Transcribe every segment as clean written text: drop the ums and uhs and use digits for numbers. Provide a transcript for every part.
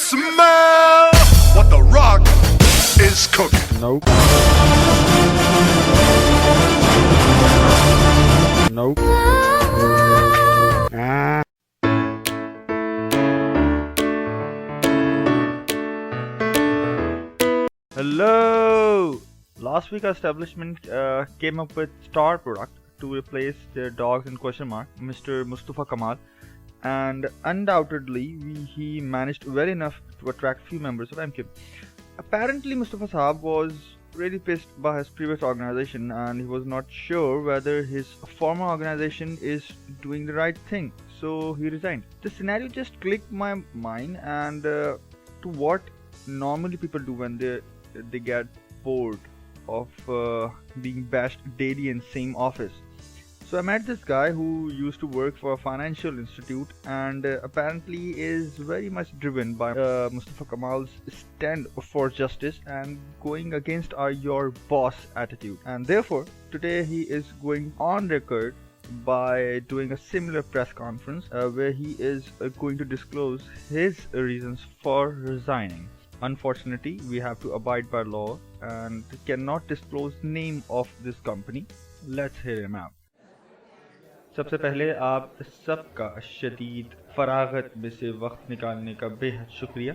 smell what the rock is cooking. Nope. Nope. Hello! Last week our establishment came up with star product to replace their dogs in question mark, Mr. Mustafa Kamal, and undoubtedly he managed well enough to attract few members of MK. Apparently Mustafa Saab was really pissed by his previous organization and he was not sure whether his former organization is doing the right thing, so he resigned. The scenario just clicked my mind and to what normally people do when they get bored of being bashed daily in same office. So I met this guy who used to work for a financial institute and apparently is very much driven by Mustafa Kamal's stand for justice and going against our your boss attitude. And therefore today he is going on record by doing a similar press conference where he is going to disclose his reasons for resigning. Unfortunately, we have to abide by law and cannot disclose name of this company. Let's hear him out. सबसे पहले आप सबका शदीद फरागत में से वक्त निकालने का बेहद शुक्रिया।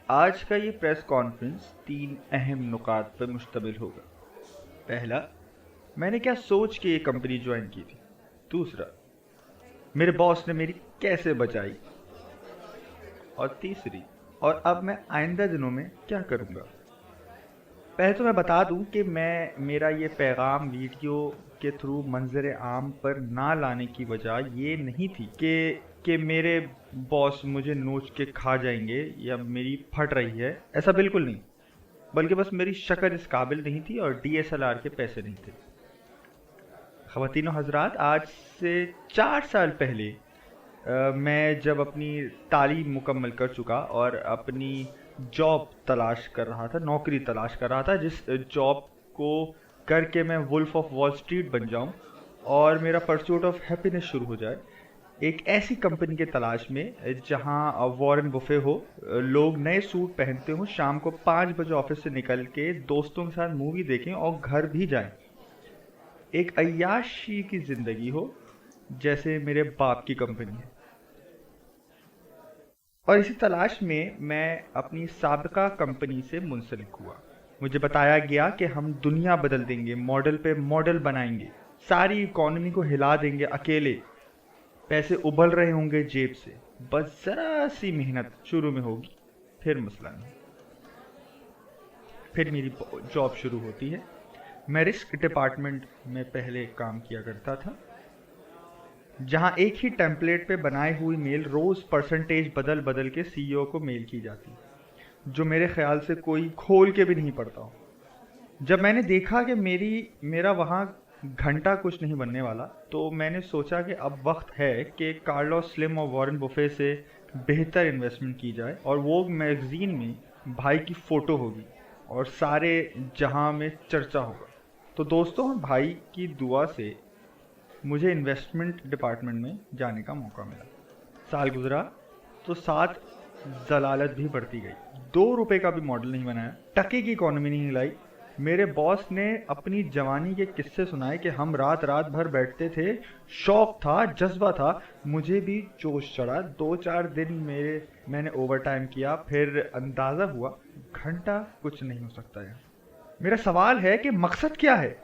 आज का ये प्रेस कॉन्फ्रेंस 3 अहम नुकात पर मुश्तमिल होगा। पहला, मैंने क्या सोच के ये कंपनी ज्वाइन की थी। दूसरा, मेरे बॉस ने मेरी कैसे बचाई। और तीसरी, और अब मैं आइंदा दिनों में क्या करूँगा। पहले तो मैं बता दूं कि मेरा ये पैगाम वीडियो के थ्रू मंजर आम पर ना लाने की वजह ये नहीं थी कि मेरे बॉस मुझे नोच के खा जाएंगे या मेरी फट रही है, ऐसा बिल्कुल नहीं, बल्कि बस मेरी शक्ल इस काबिल नहीं थी और DSLR के पैसे नहीं थे। ख़वातीन और हज़रात, आज से 4 साल पहले मैं जब अपनी तालीम मुकम्मल कर चुका और अपनी जॉब तलाश कर रहा था, नौकरी तलाश कर रहा था, जिस जॉब को करके मैं वुल्फ ऑफ वॉल स्ट्रीट बन जाऊं और मेरा परस्यूट ऑफ हैप्पीनेस शुरू हो जाए, एक ऐसी कंपनी के तलाश में जहां वॉरेन बुफे हो, लोग नए सूट पहनते हो, शाम को 5 बजे ऑफिस से निकल के दोस्तों के साथ मूवी देखें और घर भी जाएं, एक अय्याशी की ज़िंदगी हो जैसे मेरे बाप की कंपनी है। और इसी तलाश में मैं अपनी साबिका कंपनी से मुंसलिक हुआ। मुझे बताया गया कि हम दुनिया बदल देंगे, मॉडल पे मॉडल बनाएंगे, सारी इकॉनमी को हिला देंगे अकेले, पैसे उबल रहे होंगे जेब से, बस ज़रा सी मेहनत शुरू में होगी, फिर मसला नहीं। फिर मेरी जॉब शुरू होती है। मैं रिस्क डिपार्टमेंट में पहले काम किया करता था, जहां एक ही टेम्पलेट पे बनाई हुई मेल रोज परसेंटेज बदल बदल के CEO को मेल की जाती, जो मेरे ख्याल से कोई खोल के भी नहीं पढ़ता हो। जब मैंने देखा कि मेरा वहाँ घंटा कुछ नहीं बनने वाला, तो मैंने सोचा कि अब वक्त है कि कार्लोस स्लिम और वॉरेन बुफे से बेहतर इन्वेस्टमेंट की जाए और वो मैगजीन में भाई की फ़ोटो होगी और सारे जहां में चर्चा होगा। तो दोस्तों, भाई की दुआ से मुझे इन्वेस्टमेंट डिपार्टमेंट में जाने का मौका मिला। साल गुजरा तो साथ जलालत भी बढ़ती गई। 2 रुपए का भी मॉडल नहीं बनाया, टके की इकॉनमी नहीं हिलाई। मेरे बॉस ने अपनी जवानी के किस्से सुनाए कि हम रात भर बैठते थे, शौक था, जज्बा था, मुझे भी जोश चढ़ा। 2-4 दिन मैंने ओवर टाइम किया, फिर अंदाज़ा हुआ घंटा कुछ नहीं हो सकता है। मेरा सवाल है कि मकसद क्या है?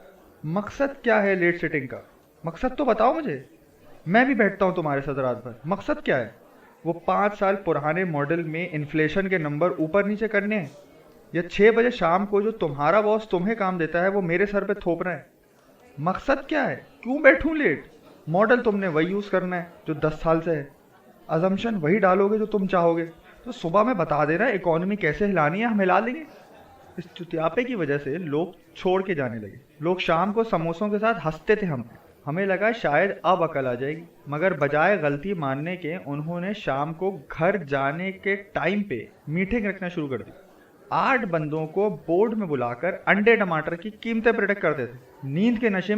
मकसद क्या है लेट सेटिंग का? मकसद तो बताओ मुझे। मैं भी बैठता हूँ तुम्हारे साथ रात भर, मकसद क्या है? वो 5 साल पुराने मॉडल में इन्फ्लेशन के नंबर ऊपर नीचे करने हैं, या 6 बजे शाम को जो तुम्हारा बॉस तुम्हें काम देता है वो मेरे सर पे थोपना है? मकसद क्या है? क्यों बैठूं लेट? मॉडल तुमने वही यूज़ करना है जो 10 साल से है, अजम्पशन वही डालोगे जो तुम चाहोगे। तो सुबह में बता देना इकोनॉमी कैसे हिलानी है, हम हिला लेंगे। इस चुतियापे की वजह से लोग छोड़ के जाने लगे। लोग शाम को समोसों के साथ हंसते थे हमें लगा शायद अब अकल आ जाएगी, मगर बजाय गलती मानने के उन्होंने शाम को घर जाने के टाइम पे मीटिंग रखना शुरू कर दी। 8 बंदों को बोर्ड में बुलाकर अंडे टमाटर की कीमतें प्रेडिक्ट करते थे। नींद के नशे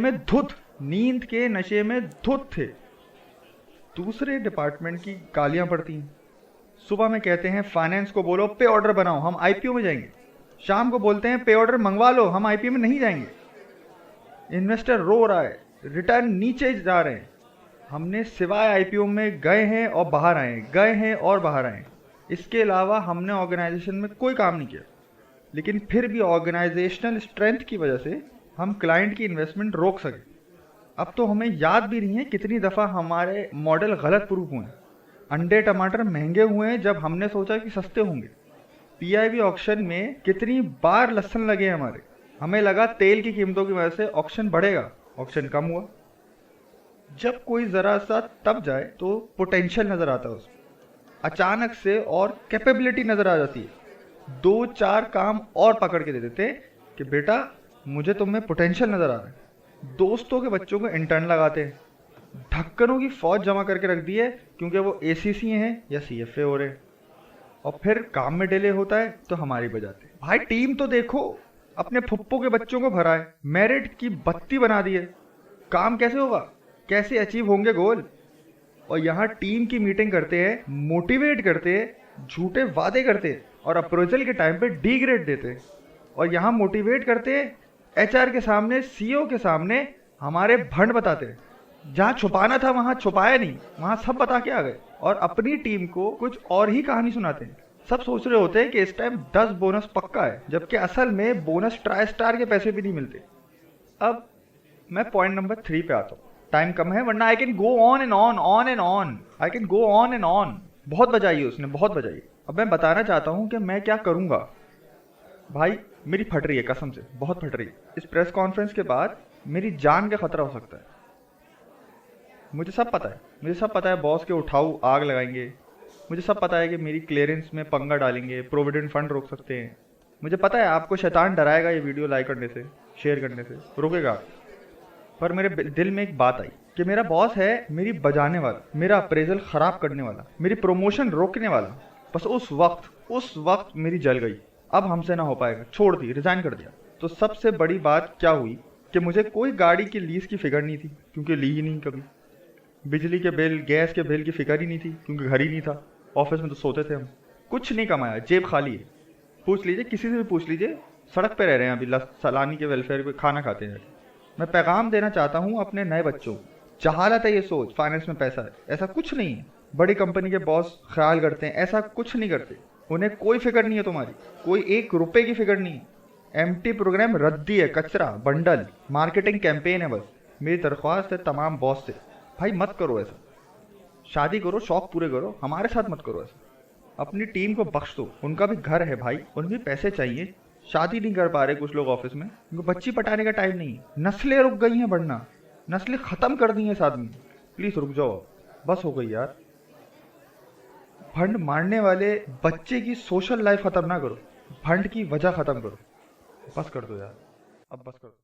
में धुत थे। दूसरे डिपार्टमेंट की गालियां पड़ती हैं। सुबह में कहते हैं फाइनेंस को बोलो पे ऑर्डर बनाओ, हम आईपीओ में जाएंगे। शाम को बोलते हैं पे ऑर्डर मंगवा लो, हम आईपीओ में नहीं जाएंगे। इन्वेस्टर रो रहा है, रिटर्न नीचे जा रहे हैं, हमने सिवाय आईपीओ में गए हैं और बाहर आए, गए हैं और बाहर आए, इसके अलावा हमने ऑर्गेनाइजेशन में कोई काम नहीं किया। लेकिन फिर भी ऑर्गेनाइजेशनल स्ट्रेंथ की वजह से हम क्लाइंट की इन्वेस्टमेंट रोक सके। अब तो हमें याद भी नहीं है कितनी दफ़ा हमारे मॉडल गलत प्रूफ हुए हैं। अंडे टमाटर महंगे हुए हैं जब हमने सोचा कि सस्ते होंगे। पीआईबी ऑक्शन में कितनी बार लहसन लगे हमारे, हमें लगा तेल की कीमतों की वजह से ऑक्शन बढ़ेगा, ऑक्शन कम हुआ। जब कोई ज़रा सा तब जाए तो पोटेंशियल नज़र आता है उसमें, अचानक से और कैपेबिलिटी नज़र आ जाती है। 2-4 काम और पकड़ के दे देते कि बेटा मुझे तुम में पोटेंशियल नज़र आ रहा है। दोस्तों के बच्चों को इंटर्न लगाते हैं, ढक्कनों की फौज जमा करके रख दी है क्योंकि वो एसीसी हैं या सीएफए हो रहे हैं, और फिर काम में डिले होता है तो हमारी बजाते हैं। भाई टीम तो देखो, अपने फुप्पो के बच्चों को भरा है, मेरिट की बत्ती बना दी है, काम कैसे होगा, कैसे अचीव होंगे गोल? और यहाँ टीम की मीटिंग करते हैं, मोटिवेट करते हैं, झूठे वादे करते हैं और अप्रोचल के टाइम पे डी ग्रेड देते हैं। और यहाँ मोटिवेट करते हैं, एचआर के सामने, सीईओ के सामने हमारे भंड बताते हैं। जहाँ छुपाना था वहाँ छुपाया नहीं, वहाँ सब बता के आ गए और अपनी टीम को कुछ और ही कहानी सुनाते हैं। सब सोच रहे होते हैं कि इस टाइम 10 बोनस पक्का है, जबकि असल में बोनस ट्राई स्टार के पैसे भी नहीं मिलते। अब मैं पॉइंट नंबर 3 पे आता हूँ। टाइम कम है वरना I can go on and on, on and on, I can go on and on. बहुत बजाई है उसने, बहुत बजाई। अब मैं बताना चाहता हूँ कि मैं क्या करूँगा। भाई मेरी फट रही है, कसम से बहुत फट रही है। इस प्रेस कॉन्फ्रेंस के बाद मेरी जान का खतरा हो सकता है। मुझे सब पता है, मुझे सब पता है बॉस के उठाऊ आग लगाएंगे, मुझे सब पता है कि मेरी क्लियरेंस में पंगा डालेंगे, प्रोविडेंट फंड रोक सकते हैं। मुझे पता है आपको शैतान डराएगा ये वीडियो लाइक करने से, शेयर करने से, रोकेगा। पर मेरे दिल में एक बात आई कि मेरा बॉस है मेरी बजाने वाला, मेरा अप्रेजल खराब करने वाला, मेरी प्रमोशन रोकने वाला। बस उस वक्त मेरी जल गई, अब हमसे ना हो पाएगा, छोड़ दी, रिजाइन कर दिया। तो सबसे बड़ी बात क्या हुई कि मुझे कोई गाड़ी की लीज की फिक्र नहीं थी क्योंकि ली ही नहीं कभी। बिजली के बिल, गैस के बिल की फिक्र ही नहीं थी क्योंकि घर ही नहीं था, ऑफिस में तो सोते थे हम। कुछ नहीं कमाया, जेब खाली है। पूछ लीजिए, किसी से भी पूछ लीजिए, सड़क पे रह रहे हैं अभी, सलानी के वेलफेयर पे खाना खाते हैं। मैं पैगाम देना चाहता हूँ अपने नए बच्चों को, जहालत है ये सोच फाइनेंस में पैसा है, ऐसा कुछ नहीं है। बड़ी कंपनी के बॉस ख्याल करते हैं, ऐसा कुछ नहीं करते। उन्हें कोई फिक्र नहीं है तुम्हारी, कोई 1 रुपए की फिक्र नहीं है। एमटी प्रोग्राम रद्दी है, कचरा, बंडल, मार्केटिंग कैंपेन है। बस मेरी दरख्वास्त है तमाम बॉस से, भाई मत करो ऐसा। शादी करो, शौक पूरे करो, हमारे साथ मत करो ऐसा। अपनी टीम को बख्श दो, उनका भी घर है भाई, उन्हें भी पैसे चाहिए। शादी नहीं कर पा रहे कुछ लोग ऑफिस में, उनको बच्ची पटाने का टाइम नहीं है। नस्लें रुक गई हैं बढ़ना, नस्लें खत्म कर दी हैं इस आदमी। प्लीज रुक जाओ, बस हो गई यार। फंड मारने वाले बच्चे की सोशल लाइफ खत्म ना करो, फंड की वजह खत्म करो। बस कर दो यार, अब बस कर दो।